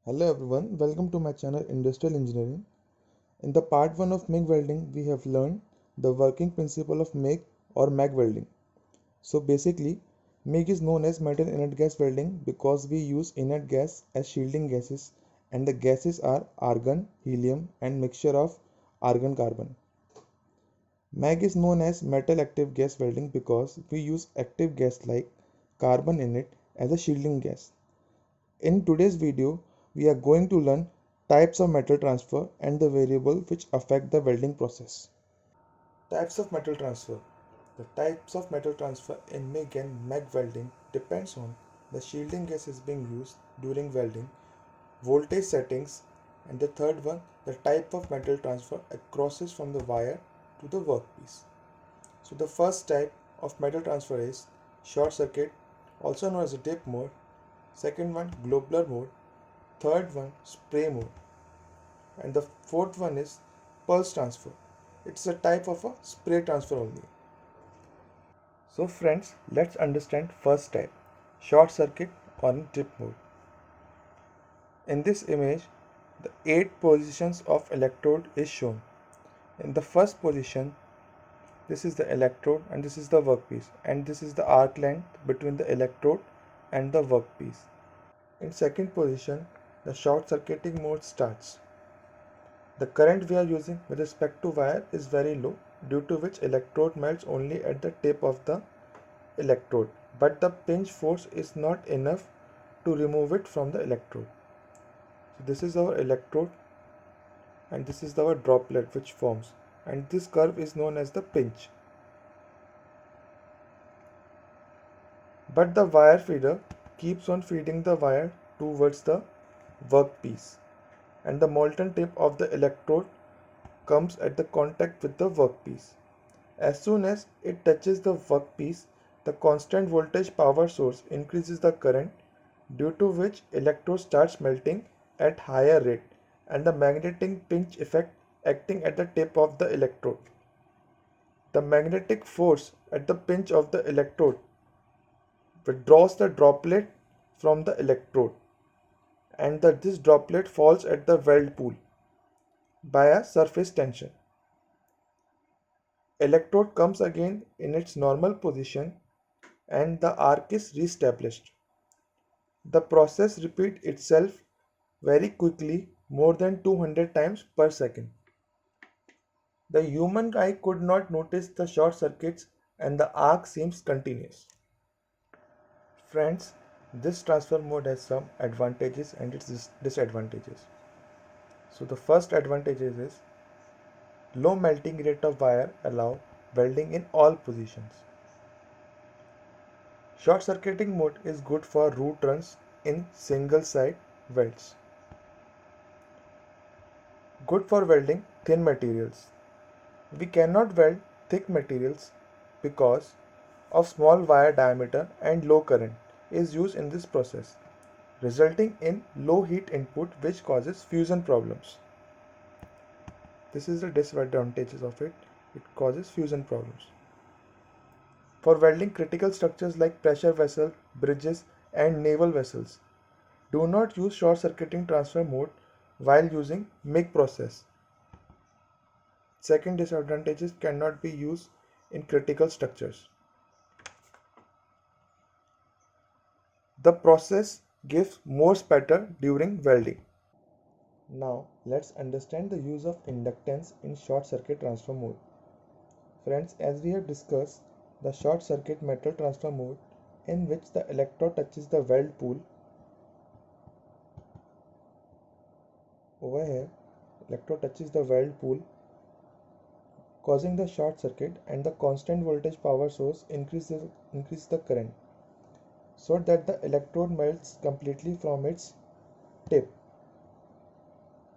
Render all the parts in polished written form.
Hello everyone, welcome to my channel Industrial Engineering. In the part 1 of MIG welding, we have learned the working principle of MIG or MAG welding. So basically, MIG is known as metal inert gas welding because we use inert gas as shielding gases and the gases are argon, helium and mixture of argon carbon. MAG is known as metal active gas welding because we use active gas like carbon in it as a shielding gas. In today's video, we are going to learn types of metal transfer and the variable which affect the welding process. Types of metal transfer. The types of metal transfer in MIG and MEG welding depends on the shielding gases being used during welding, voltage settings, and the third one, the type of metal transfer crosses from the wire to the workpiece. So the first type of metal transfer is short circuit, also known as a dip mode. Second one, globular mode. Third one, spray mode. And the fourth one is pulse transfer. It's a type of a spray transfer only. So friends, let's understand first type, short circuit or in dip mode. In this image, the 8 positions of electrode is shown. In the first position, this is the electrode and this is the workpiece, and this is the arc length between the electrode and the workpiece. In second position, the short circuiting mode starts. The current we are using with respect to wire is very low, due to which electrode melts only at the tip of the electrode, but the pinch force is not enough to remove it from the electrode. So this is our electrode and this is our droplet which forms, and this curve is known as the pinch. But the wire feeder keeps on feeding the wire towards the workpiece, and the molten tip of the electrode comes at the contact with the workpiece. As soon as it touches the workpiece, the constant voltage power source increases the current, due to which electrode starts melting at higher rate and the magnetic pinch effect acting at the tip of the electrode. The magnetic force at the pinch of the electrode withdraws the droplet from the electrode, and this droplet falls at the weld pool by a surface tension. Electrode comes again in its normal position and the arc is re-established. The process repeats itself very quickly, more than 200 times per second. The human eye could not notice the short circuits and the arc seems continuous. Friends, this transfer mode has some advantages and its disadvantages. So the first advantage is low melting rate of wire allow welding in all positions. Short circuiting mode is good for root runs in single side welds. Good for welding thin materials. We cannot weld thick materials because of small wire diameter and low current is used in this process, resulting in low heat input which causes fusion problems. This is the disadvantages of it. It causes fusion problems. For welding critical structures like pressure vessel, bridges and naval vessels, do not use short circuiting transfer mode while using MIG process. Second disadvantage is cannot be used in critical structures. The process gives more spatter during welding. Now let's understand the use of inductance in short circuit transfer mode. Friends, as we have discussed, the short circuit metal transfer mode in which the electrode touches the weld pool. Over here, electrode touches the weld pool, causing the short circuit, and the constant voltage power source increases the current, so that the electrode melts completely from its tip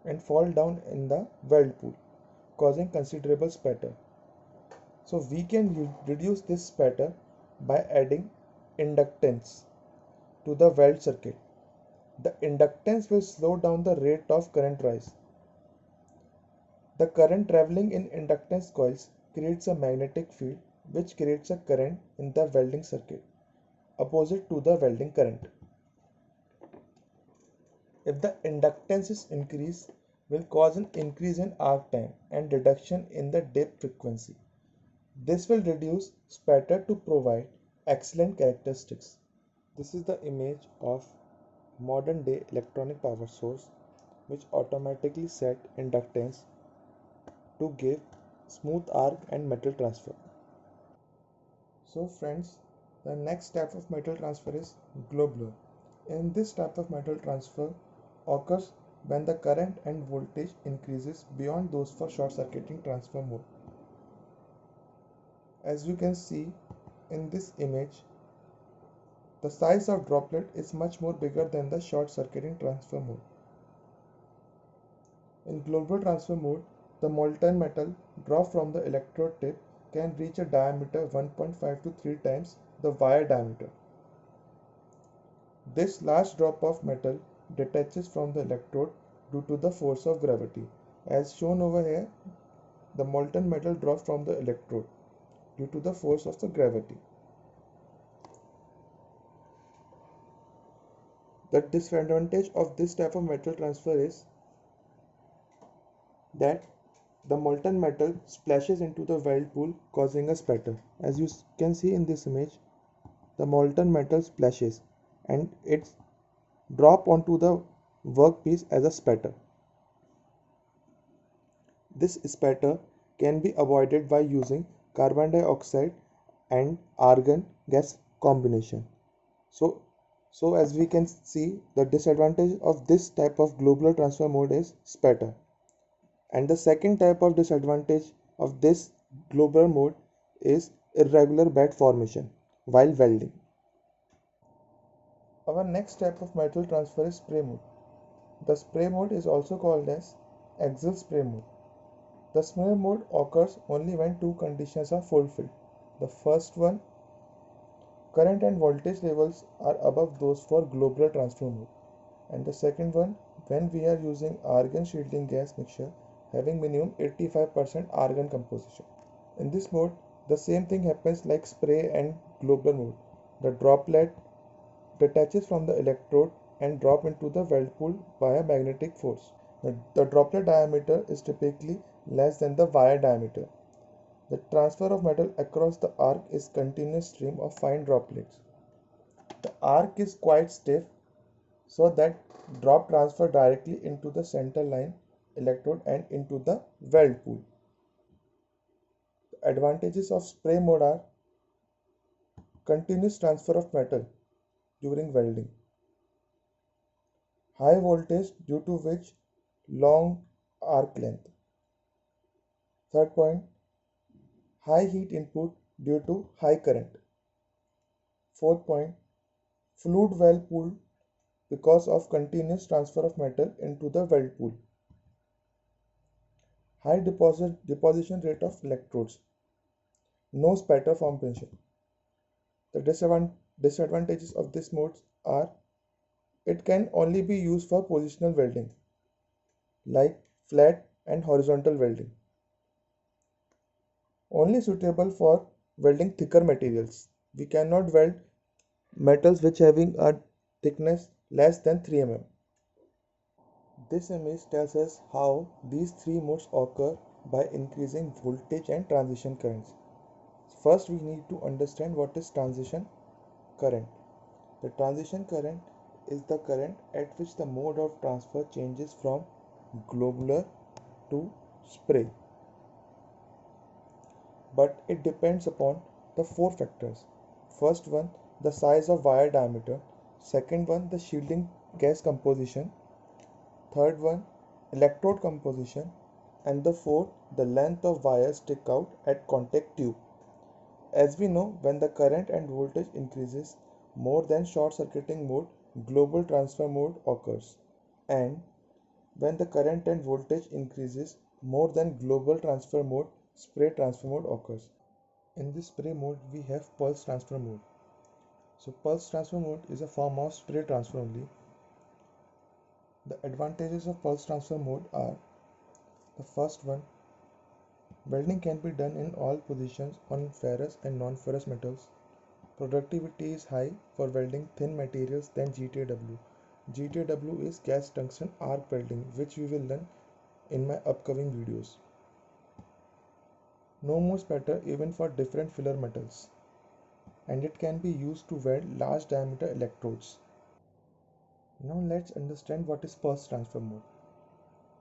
and fall down in the weld pool, causing considerable spatter. So we can reduce this spatter by adding inductance to the weld circuit. The inductance will slow down the rate of current rise. The current traveling in inductance coils creates a magnetic field which creates a current in the welding circuit, opposite to the welding current. If the inductance is increased, will cause an increase in arc time and reduction in the dip frequency. This will reduce spatter to provide excellent characteristics. This is the image of modern day electronic power source which automatically set inductance to give smooth arc and metal transfer. So friends, the next type of metal transfer is globular. In this type of metal transfer occurs when the current and voltage increases beyond those for short circuiting transfer mode. As you can see in this image, the size of droplet is much more bigger than the short circuiting transfer mode. In globular transfer mode, the molten metal drop from the electrode tip can reach a diameter 1.5 to 3 times the wire diameter. This large drop of metal detaches from the electrode due to the force of gravity. As shown over here, the molten metal drops from the electrode due to the force of the gravity. The disadvantage of this type of metal transfer is that the molten metal splashes into the weld pool, causing a spatter. As you can see in this image, the molten metal splashes and it drop onto the workpiece as a spatter. This spatter can be avoided by using carbon dioxide and argon gas combination. So as we can see, the disadvantage of this type of globular transfer mode is spatter. And the second type of disadvantage of this globular mode is irregular bed formation while welding. Our next type of metal transfer is spray mode. The spray mode is also called as axial spray mode. The spray mode occurs only when two conditions are fulfilled. The first one, current and voltage levels are above those for globular transfer mode. And the second one, when we are using argon shielding gas mixture having minimum 85% argon composition. In this mode, the same thing happens like spray and globular mode. The droplet detaches from the electrode and drop into the weld pool via magnetic force. The droplet diameter is typically less than the wire diameter. The transfer of metal across the arc is continuous stream of fine droplets. The arc is quite stiff so that drop transfer directly into the center line electrode and into the weld pool. The advantages of spray mode are continuous transfer of metal during welding, high voltage due to which long arc length. Third point, high heat input due to high current. Fourth point, fluid weld pool because of continuous transfer of metal into the weld pool. High deposition rate of electrodes. No spatter formation. The disadvantages of this mode are it can only be used for positional welding like flat and horizontal welding. Only suitable for welding thicker materials. We cannot weld metals which having a thickness less than 3 mm. This image tells us how these three modes occur by increasing voltage and transition currents. First, we need to understand what is transition current. The transition current is the current at which the mode of transfer changes from globular to spray. But it depends upon the four factors. First one, the size of wire diameter. Second one, the shielding gas composition. Third one, electrode composition. And the fourth, the length of wire stick out at contact tube. As we know, when the current and voltage increases more than short circuiting mode, globular transfer mode occurs. And when the current and voltage increases more than globular transfer mode, spray transfer mode occurs. In this spray mode, we have pulse transfer mode. So pulse transfer mode is a form of spray transfer only. The advantages of pulse transfer mode are the first one, welding can be done in all positions on ferrous and non-ferrous metals. Productivity is high for welding thin materials than GTW. GTW is gas tungsten arc welding, which we will learn in my upcoming videos. No more spatter even for different filler metals, and it can be used to weld large diameter electrodes. Now let's understand what is pulse transfer mode.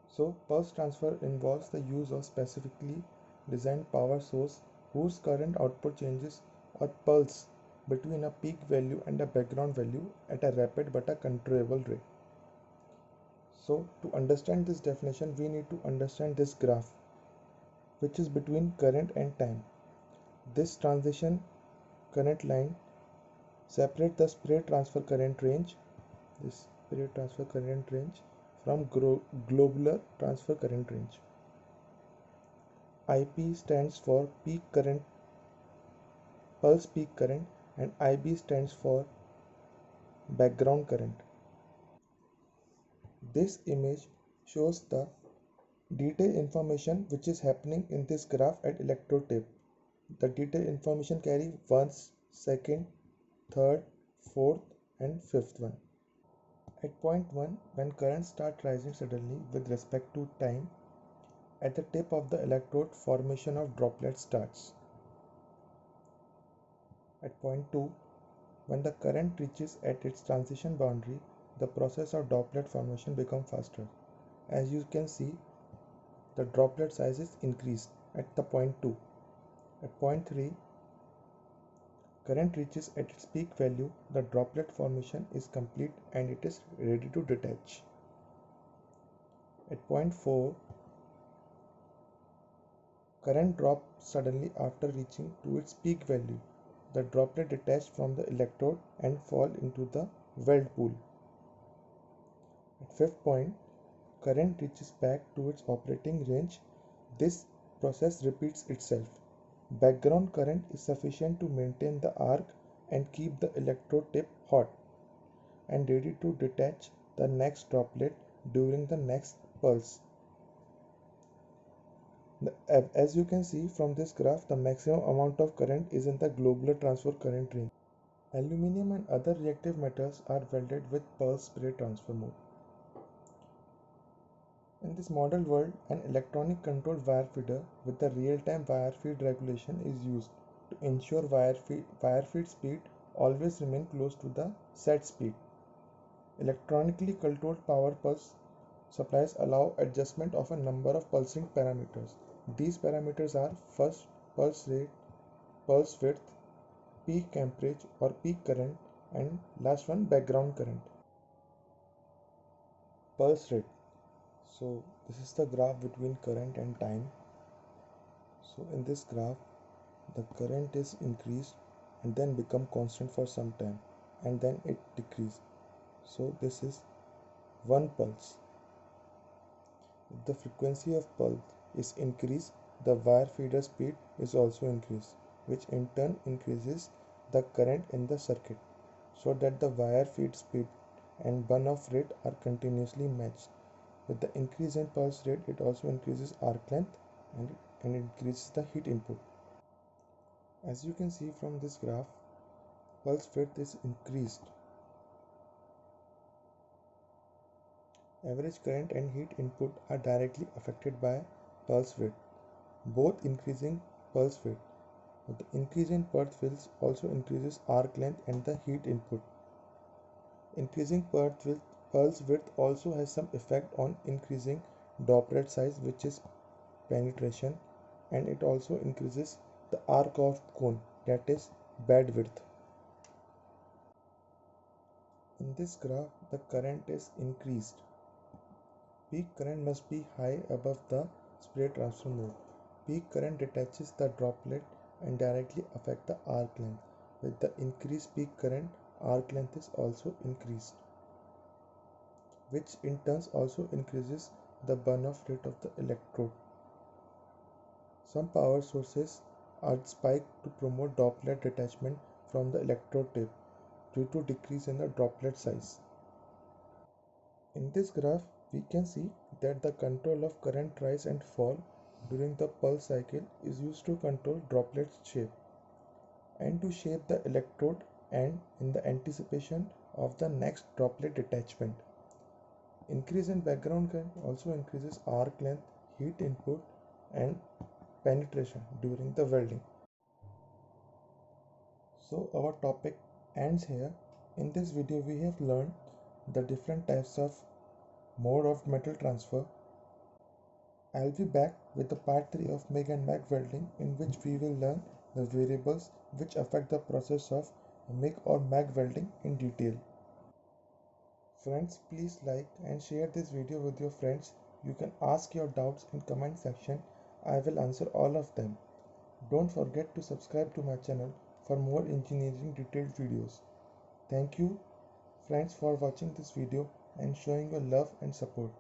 So pulse transfer involves the use of specifically designed power source whose current output changes or pulse between a peak value and a background value at a rapid but a controllable rate. So to understand this definition, we need to understand this graph, which is between current and time. This transition current line separates the spirit transfer current range, this spirit transfer current range from globular transfer current range. IP stands for peak current, pulse peak current, and IB stands for background current. This image shows the detailed information which is happening in this graph at electrode tip. The detailed information carry 1st, 2nd, 3rd, 4th and 5th one. At point 1, when current starts rising suddenly with respect to time, at the tip of the electrode formation of droplets starts. At point 2, when the current reaches at its transition boundary, the process of droplet formation becomes faster. As you can see, the droplet size is increased at the point 2. At point 3, current reaches at its peak value, the droplet formation is complete and it is ready to detach. At point 4, current drops suddenly after reaching to its peak value. The droplet detached from the electrode and fall into the weld pool. At fifth point, current reaches back to its operating range. This process repeats itself. Background current is sufficient to maintain the arc and keep the electrode tip hot and ready to detach the next droplet during the next pulse. As you can see from this graph, the maximum amount of current is in the globular transfer current range. Aluminium and other reactive metals are welded with pulse spray transfer mode. In this model world, an electronic controlled wire feeder with the real-time wire feed regulation is used to ensure wire feed speed always remain close to the set speed. Electronically controlled power pulse supplies allow adjustment of a number of pulsing parameters. These parameters are first pulse rate, pulse width, peak amperage or peak current, and last one background current. Pulse rate. So this is the graph between current and time. So in this graph, the current is increased and then become constant for some time and then it decreases. So this is one pulse. If the frequency of pulse is increased, the wire feeder speed is also increased, which in turn increases the current in the circuit so that the wire feed speed and burn off rate are continuously matched. With the increase in pulse rate, it also increases arc length and increases the heat input. As you can see from this graph, pulse width is increased. Average current and heat input are directly affected by pulse width, both increasing pulse width. But the increase in pulse width also increases arc length and the heat input. Increasing pulse width also has some effect on increasing droplet size, which is penetration, and it also increases the arc of cone, that is bed width. In this graph, the current is increased. Peak current must be high above the spray transfer mode. Peak current detaches the droplet and directly affect the arc length. With the increased peak current, arc length is also increased, which in turn also increases the burn-off rate of the electrode. Some power sources are spiked to promote droplet detachment from the electrode tip due to decrease in the droplet size. In this graph, we can see that the control of current rise and fall during the pulse cycle is used to control droplet shape and to shape the electrode, and in the anticipation of the next droplet detachment. Increase in background current also increases arc length, heat input, and penetration during the welding. So our topic ends here. In this video we have learned the different types of mode of metal transfer. I'll be back with the part 3 of MIG and MAG welding, in which we will learn the variables which affect the process of MIG or MAG welding in detail. Friends, please like and share this video with your friends. You can ask your doubts in comment section. I will answer all of them. Don't forget to subscribe to my channel for more engineering detailed videos. Thank you friends for watching this video and showing your love and support.